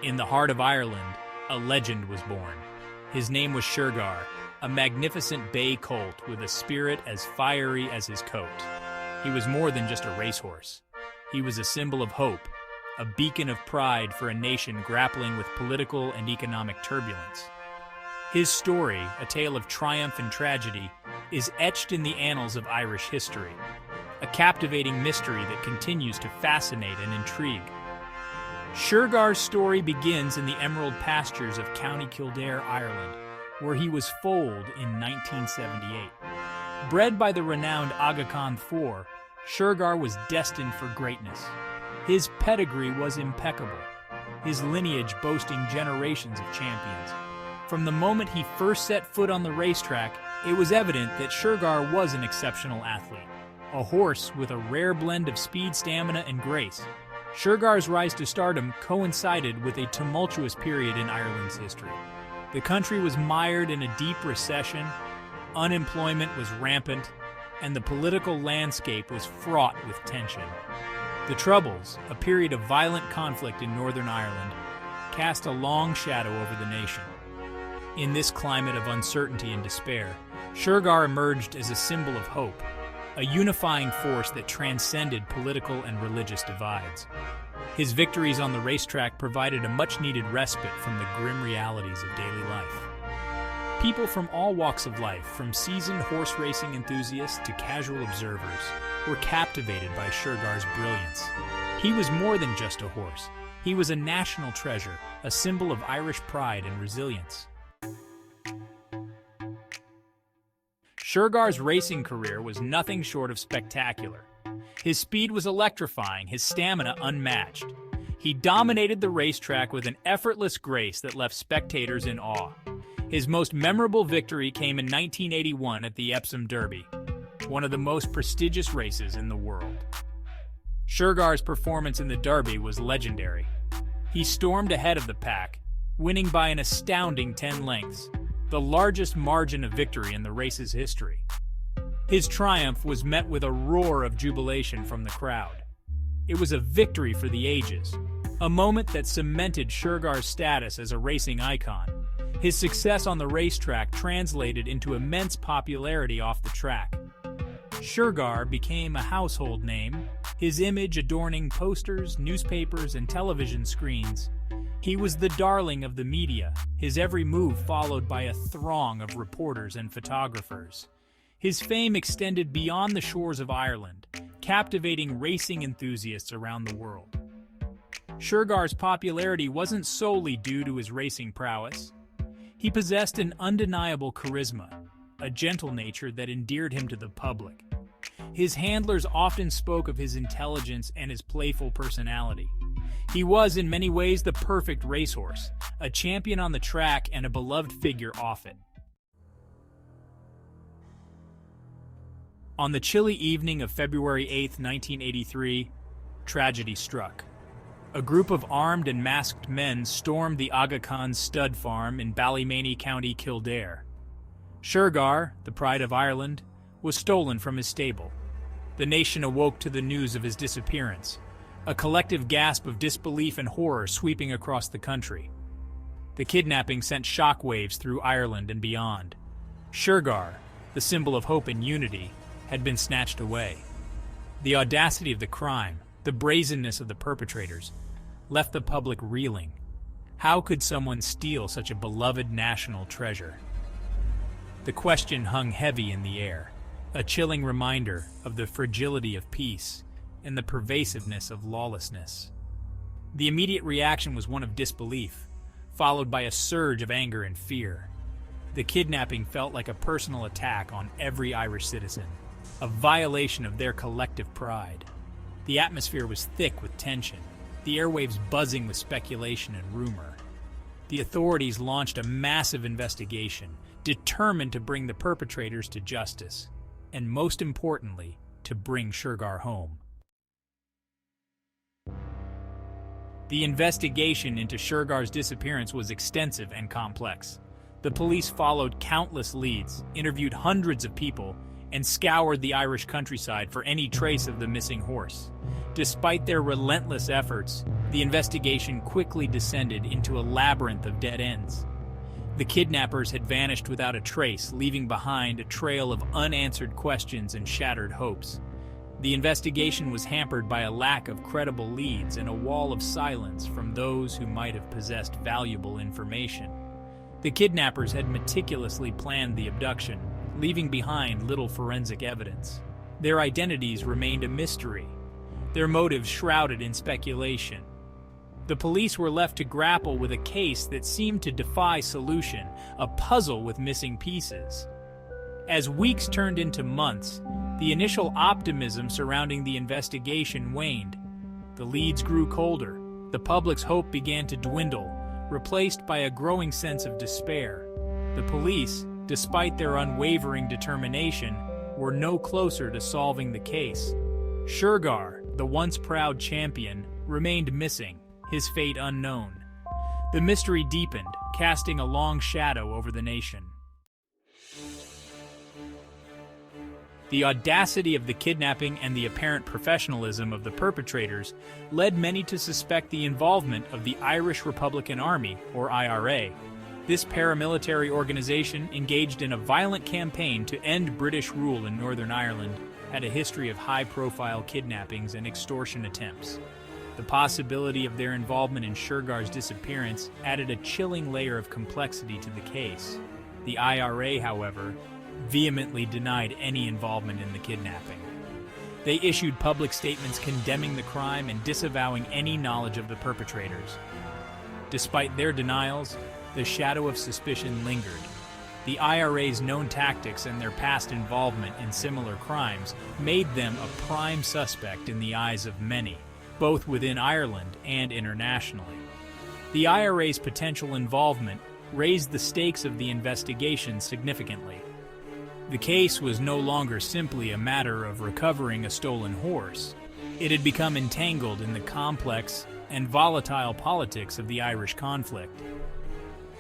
In the heart of Ireland, a legend was born. His name was Shergar, a magnificent bay colt with a spirit as fiery as his coat. He was more than just a racehorse. He was a symbol of hope, a beacon of pride for a nation grappling with political and economic turbulence. His story, a tale of triumph and tragedy, is etched in the annals of Irish history, a captivating mystery that continues to fascinate and intrigue. Shergar's story begins in the emerald pastures of County Kildare, Ireland, where he was foaled in 1978. Bred by the renowned Aga Khan IV, Shergar was destined for greatness. His pedigree was impeccable, his lineage boasting generations of champions. From the moment he first set foot on the racetrack, it was evident that Shergar was an exceptional athlete, a horse with a rare blend of speed, stamina, and grace. Shergar's rise to stardom coincided with a tumultuous period in Ireland's history. The country was mired in a deep recession, unemployment was rampant, and the political landscape was fraught with tension. The Troubles, a period of violent conflict in Northern Ireland, cast a long shadow over the nation. In this climate of uncertainty and despair, Shergar emerged as a symbol of hope, a unifying force that transcended political and religious divides. His victories on the racetrack provided a much-needed respite from the grim realities of daily life. People from all walks of life, from seasoned horse racing enthusiasts to casual observers, were captivated by Shergar's brilliance. He was more than just a horse. He was a national treasure, a symbol of Irish pride and resilience. Shergar's racing career was nothing short of spectacular. His speed was electrifying, his stamina unmatched. He dominated the racetrack with an effortless grace that left spectators in awe. His most memorable victory came in 1981 at the Epsom Derby, one of the most prestigious races in the world. Shergar's performance in the Derby was legendary. He stormed ahead of the pack, winning by an astounding 10 lengths, the largest margin of victory in the race's history. His triumph was met with a roar of jubilation from the crowd. It was a victory for the ages, a moment that cemented Shergar's status as a racing icon. His success on the racetrack translated into immense popularity off the track. Shergar became a household name, his image adorning posters, newspapers, and television screens. He was the darling of the media, his every move followed by a throng of reporters and photographers. His fame extended beyond the shores of Ireland, captivating racing enthusiasts around the world. Shergar's popularity wasn't solely due to his racing prowess. He possessed an undeniable charisma, a gentle nature that endeared him to the public. His handlers often spoke of his intelligence and his playful personality. He was, in many ways, the perfect racehorse, a champion on the track and a beloved figure off it. On the chilly evening of February 8, 1983, tragedy struck. A group of armed and masked men stormed the Aga Khan Stud Farm in Ballymany, County Kildare. Shergar, the pride of Ireland, was stolen from his stable. The nation awoke to the news of his disappearance, a collective gasp of disbelief and horror sweeping across the country. The kidnapping sent shockwaves through Ireland and beyond. Shergar, the symbol of hope and unity, had been snatched away. The audacity of the crime, the brazenness of the perpetrators, left the public reeling. How could someone steal such a beloved national treasure? The question hung heavy in the air, a chilling reminder of the fragility of peace and the pervasiveness of lawlessness. The immediate reaction was one of disbelief, followed by a surge of anger and fear. The kidnapping felt like a personal attack on every Irish citizen, a violation of their collective pride. The atmosphere was thick with tension, the airwaves buzzing with speculation and rumor. The authorities launched a massive investigation, determined to bring the perpetrators to justice, and most importantly, to bring Shergar home. The investigation into Shergar's disappearance was extensive and complex. The police followed countless leads, interviewed hundreds of people, and scoured the Irish countryside for any trace of the missing horse. Despite their relentless efforts, the investigation quickly descended into a labyrinth of dead ends. The kidnappers had vanished without a trace, leaving behind a trail of unanswered questions and shattered hopes. The investigation was hampered by a lack of credible leads and a wall of silence from those who might have possessed valuable information. The kidnappers had meticulously planned the abduction, leaving behind little forensic evidence. Their identities remained a mystery, their motives shrouded in speculation. The police were left to grapple with a case that seemed to defy solution, a puzzle with missing pieces. As weeks turned into months, the initial optimism surrounding the investigation waned. The leads grew colder. The public's hope began to dwindle, replaced by a growing sense of despair. The police, despite their unwavering determination, were no closer to solving the case. Shergar, the once proud champion, remained missing, his fate unknown. The mystery deepened, casting a long shadow over the nation. The audacity of the kidnapping and the apparent professionalism of the perpetrators led many to suspect the involvement of the Irish Republican Army, or IRA. This paramilitary organization, engaged in a violent campaign to end British rule in Northern Ireland, had a history of high-profile kidnappings and extortion attempts. The possibility of their involvement in Shergar's disappearance added a chilling layer of complexity to the case. The IRA, however, vehemently denied any involvement in the kidnapping. They issued public statements condemning the crime and disavowing any knowledge of the perpetrators. Despite their denials, the shadow of suspicion lingered. The IRA's known tactics and their past involvement in similar crimes made them a prime suspect in the eyes of many, both within Ireland and internationally. The IRA's potential involvement raised the stakes of the investigation significantly. The case was no longer simply a matter of recovering a stolen horse. It had become entangled in the complex and volatile politics of the Irish conflict.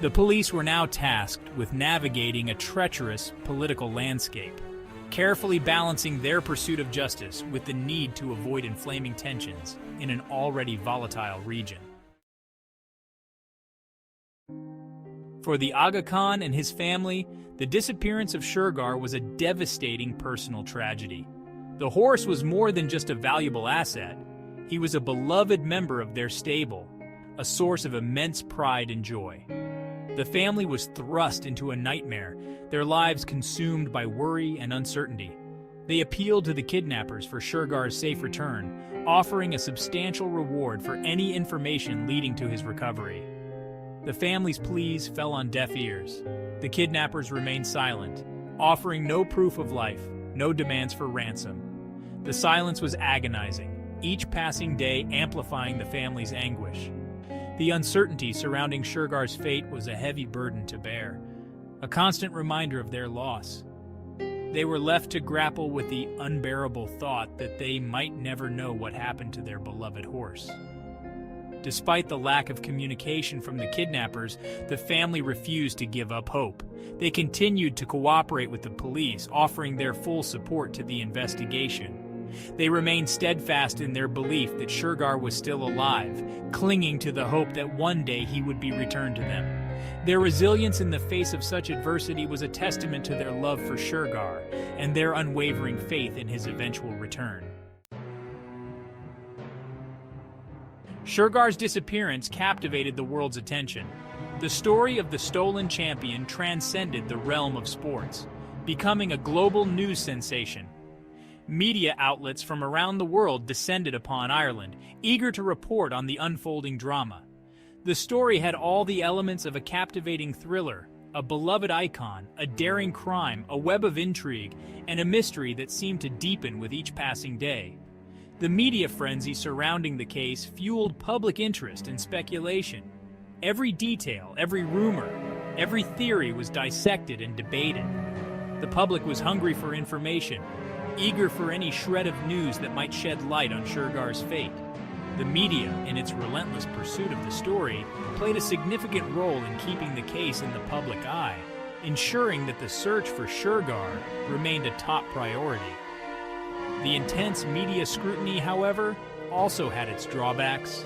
The police were now tasked with navigating a treacherous political landscape, carefully balancing their pursuit of justice with the need to avoid inflaming tensions in an already volatile region. For the Aga Khan and his family, the disappearance of Shergar was a devastating personal tragedy. The horse was more than just a valuable asset. He was a beloved member of their stable, a source of immense pride and joy. The family was thrust into a nightmare, their lives consumed by worry and uncertainty. They appealed to the kidnappers for Shergar's safe return, offering a substantial reward for any information leading to his recovery. The family's pleas fell on deaf ears. The kidnappers remained silent, offering no proof of life, no demands for ransom. The silence was agonizing, each passing day amplifying the family's anguish. The uncertainty surrounding Shergar's fate was a heavy burden to bear, a constant reminder of their loss. They were left to grapple with the unbearable thought that they might never know what happened to their beloved horse. Despite the lack of communication from the kidnappers, the family refused to give up hope. They continued to cooperate with the police, offering their full support to the investigation. They remained steadfast in their belief that Shergar was still alive, clinging to the hope that one day he would be returned to them. Their resilience in the face of such adversity was a testament to their love for Shergar and their unwavering faith in his eventual return. Shergar's disappearance captivated the world's attention. The story of the stolen champion transcended the realm of sports, becoming a global news sensation. Media outlets from around the world descended upon Ireland, eager to report on the unfolding drama. The story had all the elements of a captivating thriller, a beloved icon, a daring crime, a web of intrigue, and a mystery that seemed to deepen with each passing day. The media frenzy surrounding the case fueled public interest and speculation. Every detail, every rumor, every theory was dissected and debated. The public was hungry for information, eager for any shred of news that might shed light on Shergar's fate. The media, in its relentless pursuit of the story, played a significant role in keeping the case in the public eye, ensuring that the search for Shergar remained a top priority. The intense media scrutiny, however, also had its drawbacks.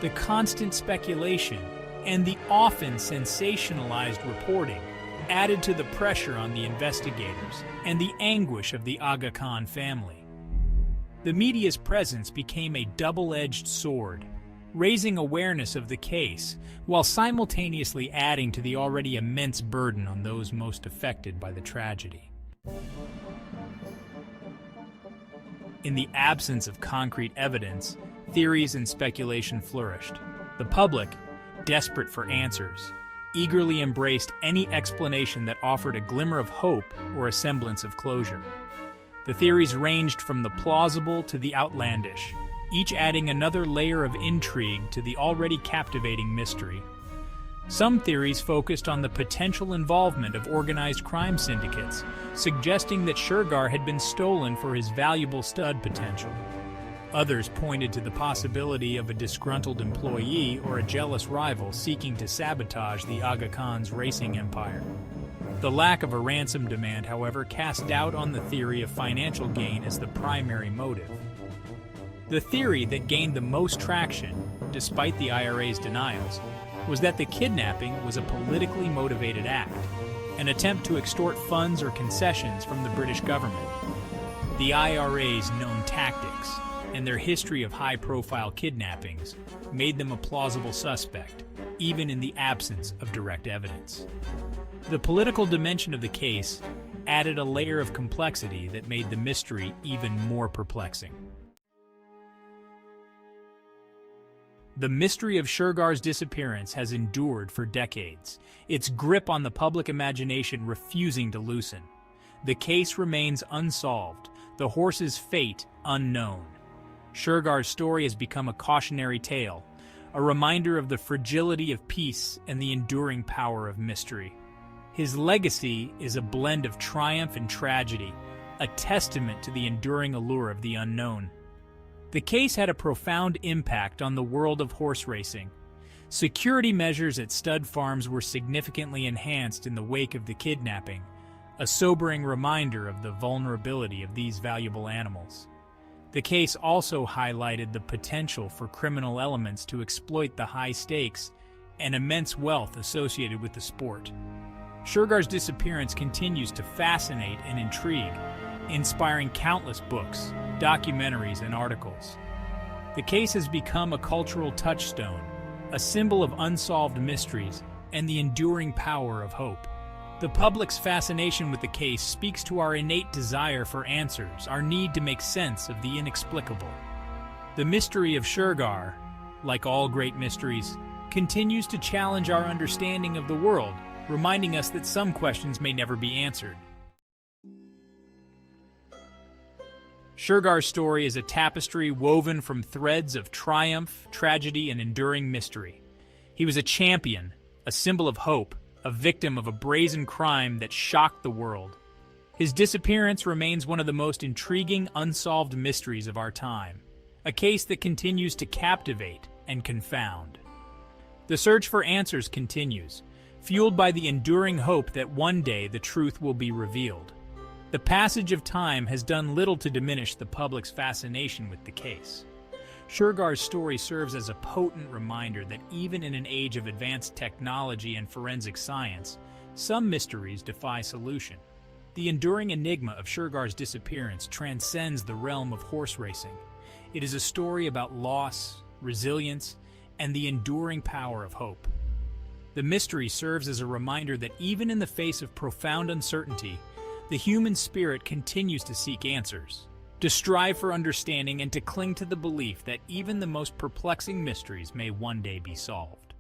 The constant speculation and the often sensationalized reporting added to the pressure on the investigators and the anguish of the Aga Khan family. The media's presence became a double-edged sword, raising awareness of the case while simultaneously adding to the already immense burden on those most affected by the tragedy. In the absence of concrete evidence, theories and speculation flourished. The public, desperate for answers, eagerly embraced any explanation that offered a glimmer of hope or a semblance of closure. The theories ranged from the plausible to the outlandish, each adding another layer of intrigue to the already captivating mystery. Some theories focused on the potential involvement of organized crime syndicates, suggesting that Shergar had been stolen for his valuable stud potential. Others pointed to the possibility of a disgruntled employee or a jealous rival seeking to sabotage the Aga Khan's racing empire. The lack of a ransom demand, however, cast doubt on the theory of financial gain as the primary motive. The theory that gained the most traction, despite the IRA's denials, was that the kidnapping was a politically motivated act, an attempt to extort funds or concessions from the British government. The IRA's known tactics and their history of high-profile kidnappings made them a plausible suspect, even in the absence of direct evidence. The political dimension of the case added a layer of complexity that made the mystery even more perplexing. The mystery of Shergar's disappearance has endured for decades, its grip on the public imagination refusing to loosen. The case remains unsolved, the horse's fate unknown. Shergar's story has become a cautionary tale, a reminder of the fragility of peace and the enduring power of mystery. His legacy is a blend of triumph and tragedy, a testament to the enduring allure of the unknown. The case had a profound impact on the world of horse racing. Security measures at stud farms were significantly enhanced in the wake of the kidnapping, a sobering reminder of the vulnerability of these valuable animals. The case also highlighted the potential for criminal elements to exploit the high stakes and immense wealth associated with the sport. Shergar's disappearance continues to fascinate and intrigue, inspiring countless books, documentaries, and articles. The case has become a cultural touchstone, a symbol of unsolved mysteries and the enduring power of hope. The public's fascination with the case speaks to our innate desire for answers, our need to make sense of the inexplicable. The mystery of Shergar, like all great mysteries, continues to challenge our understanding of the world, reminding us that some questions may never be answered. Shergar's story is a tapestry woven from threads of triumph, tragedy, and enduring mystery. He was a champion, a symbol of hope, a victim of a brazen crime that shocked the world. His disappearance remains one of the most intriguing, unsolved mysteries of our time, a case that continues to captivate and confound. The search for answers continues, fueled by the enduring hope that one day the truth will be revealed. The passage of time has done little to diminish the public's fascination with the case. Shergar's story serves as a potent reminder that even in an age of advanced technology and forensic science, some mysteries defy solution. The enduring enigma of Shergar's disappearance transcends the realm of horse racing. It is a story about loss, resilience, and the enduring power of hope. The mystery serves as a reminder that even in the face of profound uncertainty, the human spirit continues to seek answers, to strive for understanding, and to cling to the belief that even the most perplexing mysteries may one day be solved.